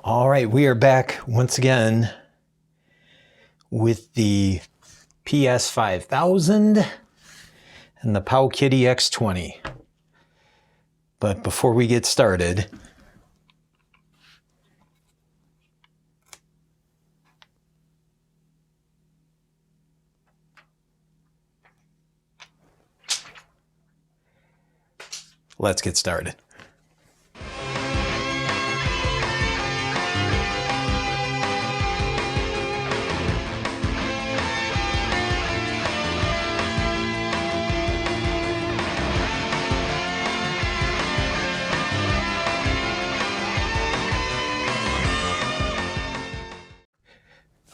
All right, we are back once again with the PS5000 and the Powkiddy X20. But before we get started, let's get started.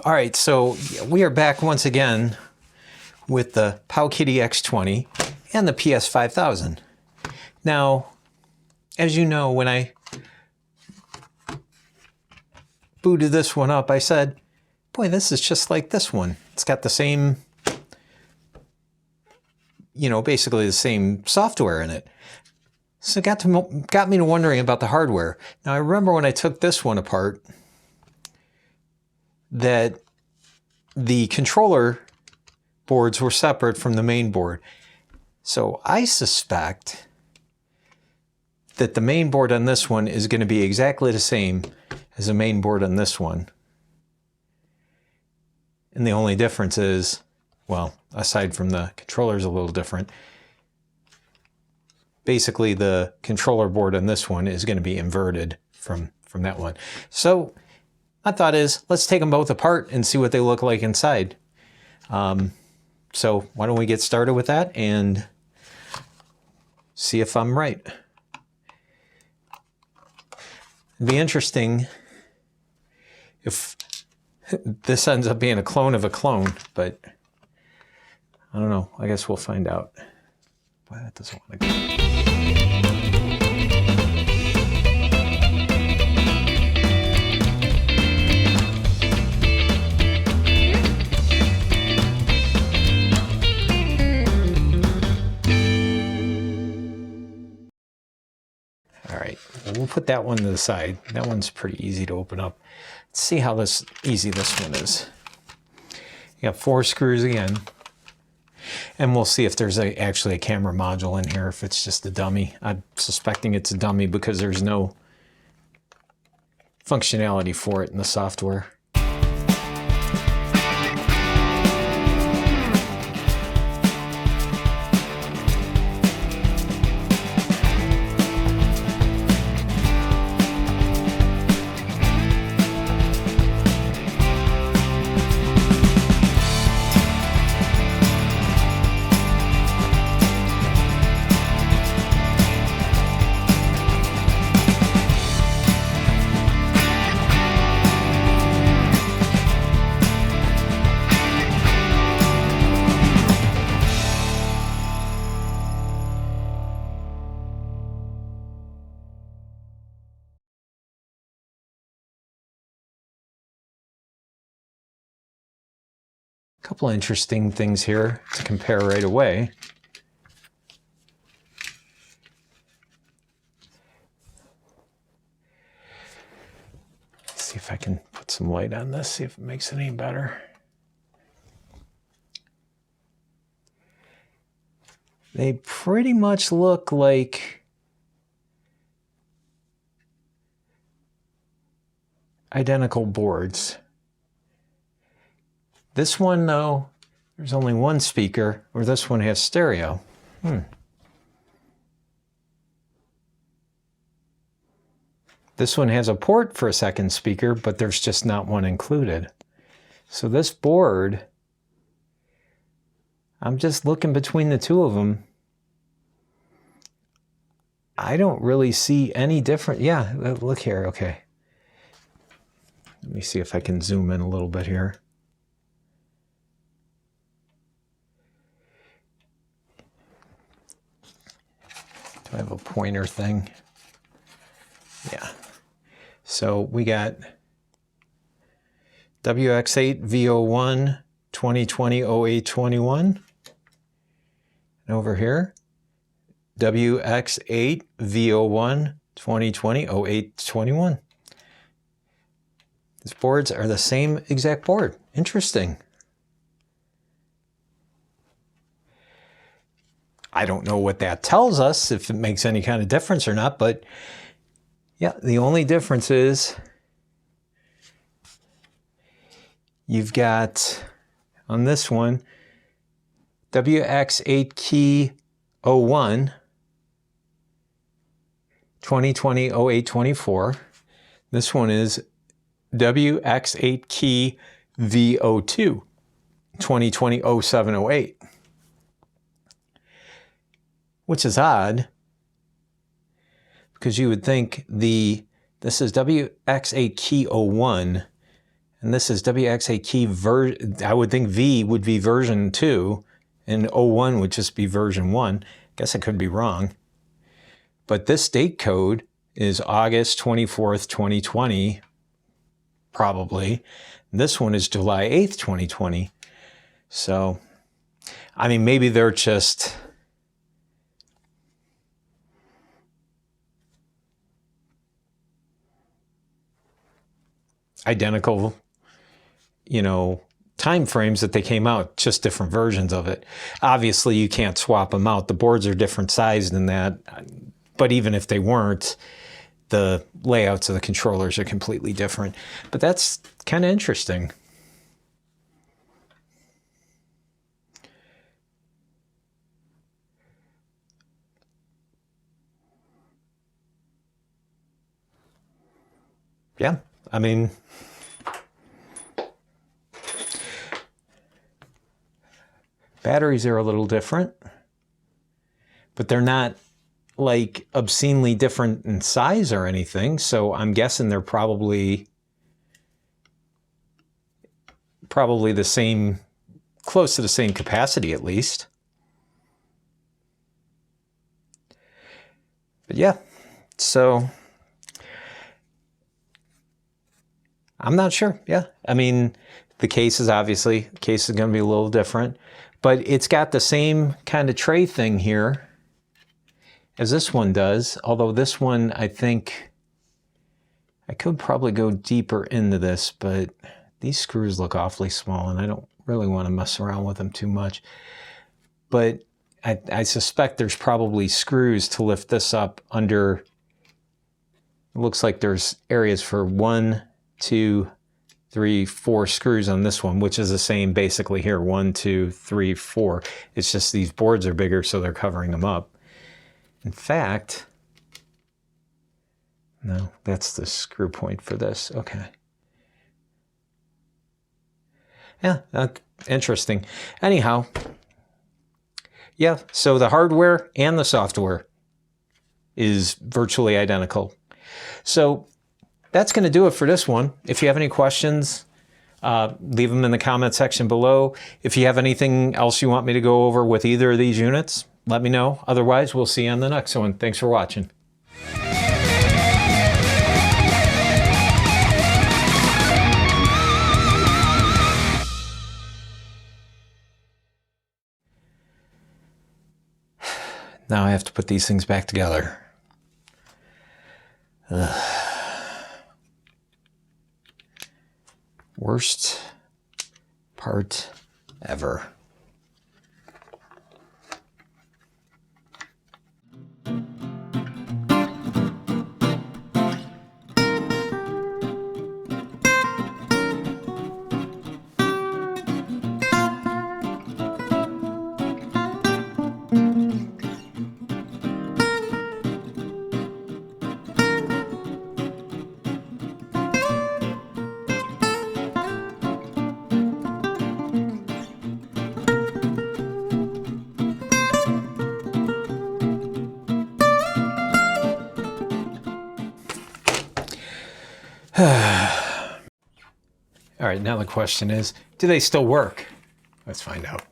All right, so we are back once again with the Powkiddy X20 and the PS5000. Now, as you know, when I booted this one up, I said, boy, this is just like this one. It's got the same, basically the same software in it. So it got me to wondering about the hardware. Now, I remember when I took this one apart, that the controller boards were separate from the main board. So I suspect that the main board on this one is going to be exactly the same as the main board on this one. And the only difference is, well, aside from the controller's a little different, basically the controller board on this one is going to be inverted from that one. So my thought is, let's take them both apart and see what they look like inside. So why don't we get started with that and see if I'm right. It'd be interesting if this ends up being a clone of a clone, but I don't know. I guess we'll find out. Why that doesn't want to go. We'll put that one to the side. That one's pretty easy to open up. Let's see how easy this one is. You got 4 screws again. And we'll see if there's actually a camera module in here, if it's just a dummy. I'm suspecting it's a dummy because there's no functionality for it in the software. Couple of interesting things here to compare right away. Let's see if I can put some light on this, see if it makes it any better. They pretty much look like identical boards. This one, though, there's only one speaker, or this one has stereo. This one has a port for a second speaker, but there's just not one included. So this board, I'm just looking between the two of them. I don't really see any different. Yeah, look here, okay. Let me see if I can zoom in a little bit here. Do I have a pointer thing? Yeah. So we got WX8 V01 2020 0821. And over here, WX8 V01 2020 0821. These boards are the same exact board. Interesting. I don't know what that tells us, if it makes any kind of difference or not, but yeah, the only difference is you've got, on this one, WX8 key 01, 2020 0824. This one is WX8 key V02, 2020 0708. Which is odd, because you would think this is WX8 key 01, and this is WX8 key I would think V would be version 2, and 01 would just be version 1. Guess I could be wrong. But this date code is August 24th, 2020, probably. This one is July 8th, 2020. So, I mean, maybe they're just identical, you know, time frames that they came out, just different versions of it. Obviously, you can't swap them out. The boards are different sized than that. But even if they weren't, the layouts of the controllers are completely different. But that's kind of interesting. Yeah, I mean, batteries are a little different, but they're not like obscenely different in size or anything. So I'm guessing they're probably the same, close to the same capacity at least. But yeah, so I'm not sure. Yeah, I mean, the case is going to be a little different, but it's got the same kind of tray thing here as this one does. Although this one, I think I could probably go deeper into this, but these screws look awfully small and I don't really want to mess around with them too much. But I suspect there's probably screws to lift this up under. It looks like there's areas for 1, 2, 3, 4 screws on this one, which is the same basically here. 1, 2, 3, 4. It's just these boards are bigger, so they're covering them up. In fact, no, that's the screw point for this. Okay. Yeah, that's interesting. Anyhow, yeah, so the hardware and the software is virtually identical. So that's going to do it for this one. If you have any questions, leave them in the comment section below. If you have anything else you want me to go over with either of these units, let me know. Otherwise, we'll see you on the next one. Thanks for watching. Now I have to put these things back together. Worst part ever. All right, now the question is, do they still work? Let's find out.